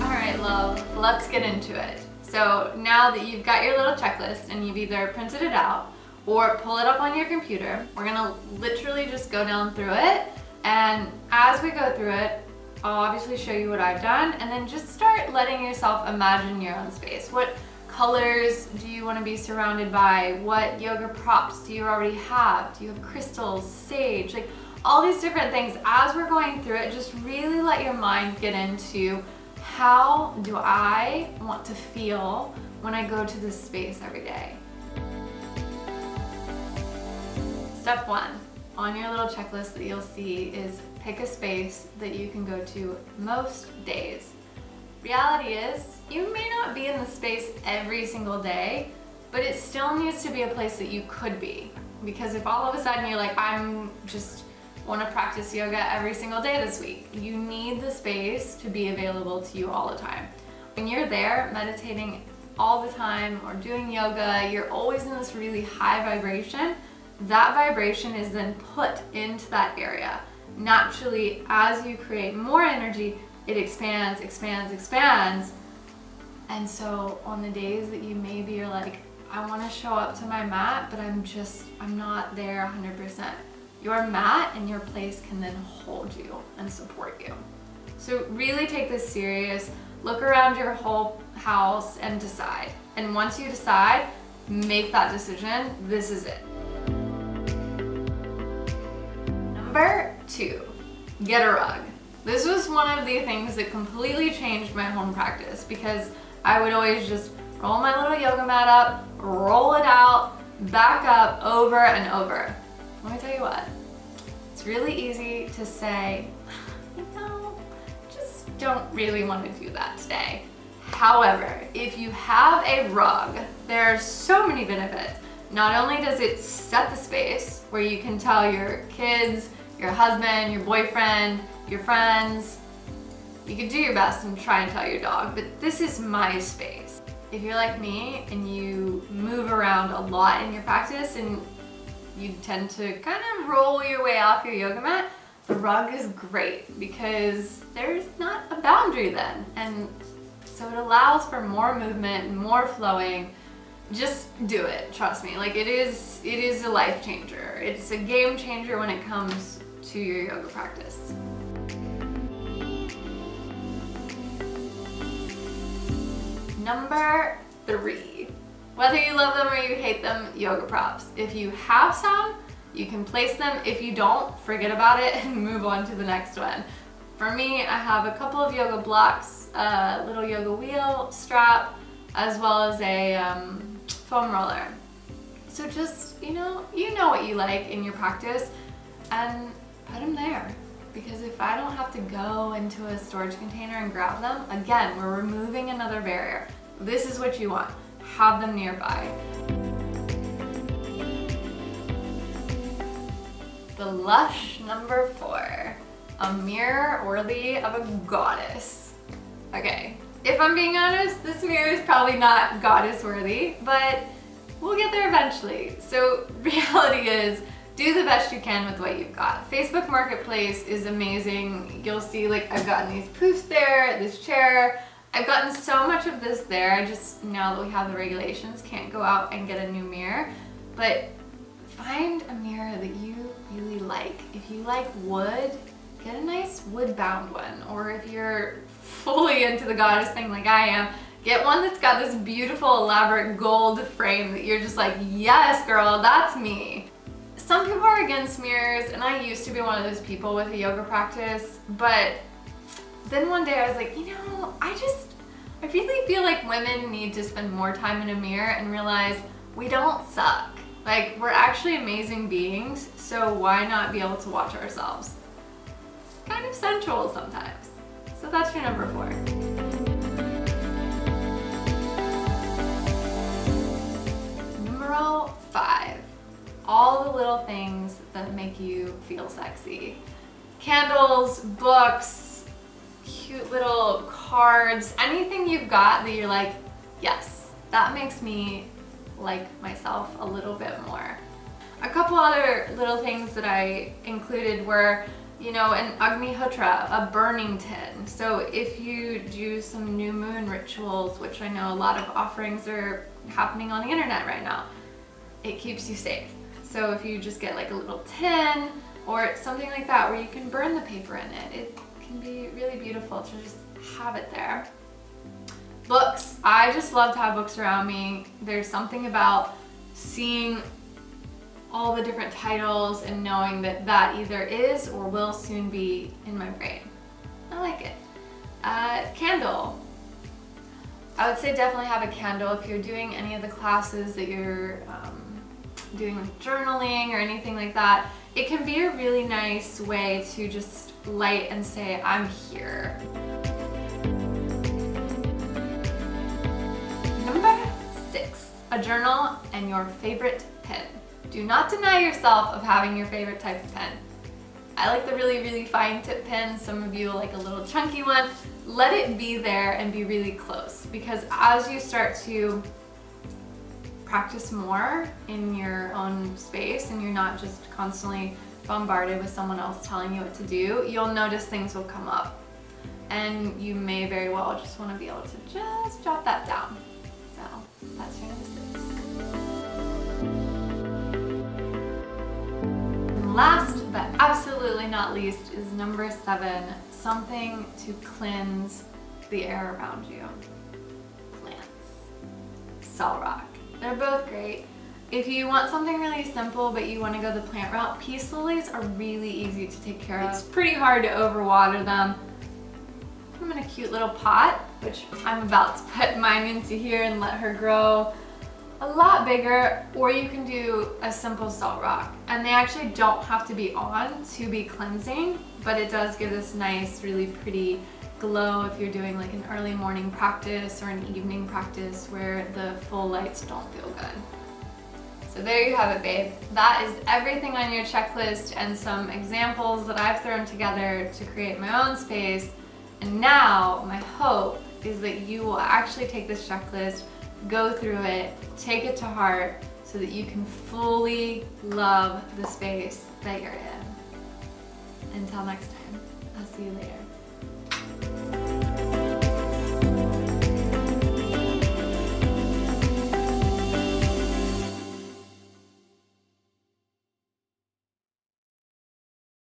Alright, love, let's get into it. So now that you've got your little checklist and you've either printed it out or pull it up on your computer, we're gonna literally just go down through it. And as we go through it, I'll obviously show you what I've done, and then just start letting yourself imagine your own space. What colors do you want to be surrounded by? What yoga props do you already have? Do you have crystals, sage, like all these different things? As we're going through it, just really let your mind get into, how do I want to feel when I go to this space every day? Step 1 on your little checklist that you'll see is pick a space that you can go to most days. Reality is, you may not be in the space every single day, but it still needs to be a place that you could be. Because if all of a sudden you're like, I'm just want to practice yoga every single day this week, you need the space to be available to you all the time. When you're there meditating all the time or doing yoga, you're always in this really high vibration. That vibration is then put into that area. Naturally, as you create more energy, it expands, expands, expands. And so on the days that you maybe are like, I want to show up to my mat, but I'm not there 100%. Your mat and your place can then hold you and support you. So really take this serious. Look around your whole house and decide. And once you decide, make that decision. This is it. Number 2, get a rug. This was one of the things that completely changed my home practice, because I would always just roll my little yoga mat up, roll it out, back up, over and over. Let me tell you what, it's really easy to say, you know, just don't really want to do that today. However, if you have a rug, there are so many benefits. Not only does it set the space where you can tell your kids, your husband, your boyfriend, your friends, you can do your best and try and tell your dog, but this is my space. If you're like me and you move around a lot in your practice and you tend to kind of roll your way off your yoga mat, the rug is great because there's not a boundary then. And so it allows for more movement, more flowing. Just do it, trust me. Like it is a life changer. It's a game changer when it comes to your yoga practice. Number 3, whether you love them or you hate them, yoga props. If you have some, you can place them. If you don't, forget about it and move on to the next one. For me, I have a couple of yoga blocks, a little yoga wheel strap, as well as a foam roller. So just, you know what you like in your practice and put them there. Because if I don't have to go into a storage container and grab them, again, we're removing another barrier. This is what you want. Have them nearby. The lush number 4, a mirror worthy of a goddess. Okay, if I'm being honest, this mirror is probably not goddess worthy, but we'll get there eventually. So reality is, do the best you can with what you've got. Facebook Marketplace is amazing. You'll see, like, I've gotten these poofs there, this chair. I've gotten so much of this there. I just, now that we have the regulations, can't go out and get a new mirror. But find a mirror that you really like. If you like wood, get a nice wood-bound one. Or if you're fully into the goddess thing like I am, get one that's got this beautiful, elaborate gold frame that you're just like, yes, girl, that's me. Some people are against mirrors, and I used to be one of those people with a yoga practice, but then one day I was like, I really feel like women need to spend more time in a mirror and realize we don't suck. Like, we're actually amazing beings, so why not be able to watch ourselves? It's kind of sensual sometimes. So that's your number 4. Number 5. All the little things that make you feel sexy. Candles, books, cute little cards, anything you've got that you're like, yes, that makes me like myself a little bit more. A couple other little things that I included were, you know, an Agnihotra, a burning tin. So if you do some new moon rituals, which I know a lot of offerings are happening on the internet right now, it keeps you safe. So if you just get like a little tin or something like that where you can burn the paper in it, it can be really beautiful to just have it there. Books. I just love to have books around me. There's something about seeing all the different titles and knowing that that either is or will soon be in my brain. I like it. Candle. I would say definitely have a candle if you're doing any of the classes that you're doing like journaling or anything like that. It can be a really nice way to just light and say, I'm here. Number 6, a journal and your favorite pen. Do not deny yourself of having your favorite type of pen. I like the really, really fine tip pens. Some of you like a little chunky one. Let it be there and be really close, because as you start to practice more in your own space and you're not just constantly bombarded with someone else telling you what to do, you'll notice things will come up. And you may very well just want to be able to just jot that down. So that's your number 6. Last but absolutely not least is number 7, something to cleanse the air around you. Plants. Salt rock. They're both great. If you want something really simple but you want to go the plant route, peace lilies are really easy to take care of. It's pretty hard to overwater them. Put them in a cute little pot, which I'm about to put mine into here and let her grow a lot bigger, or you can do a simple salt rock. And they actually don't have to be on to be cleansing, but it does give this nice, really pretty glow if you're doing like an early morning practice or an evening practice where the full lights don't feel good. So there you have it, babe. That is everything on your checklist and some examples that I've thrown together to create my own space. And now my hope is that you will actually take this checklist, go through it, take it to heart so that you can fully love the space that you're in. Until next time, I'll see you later.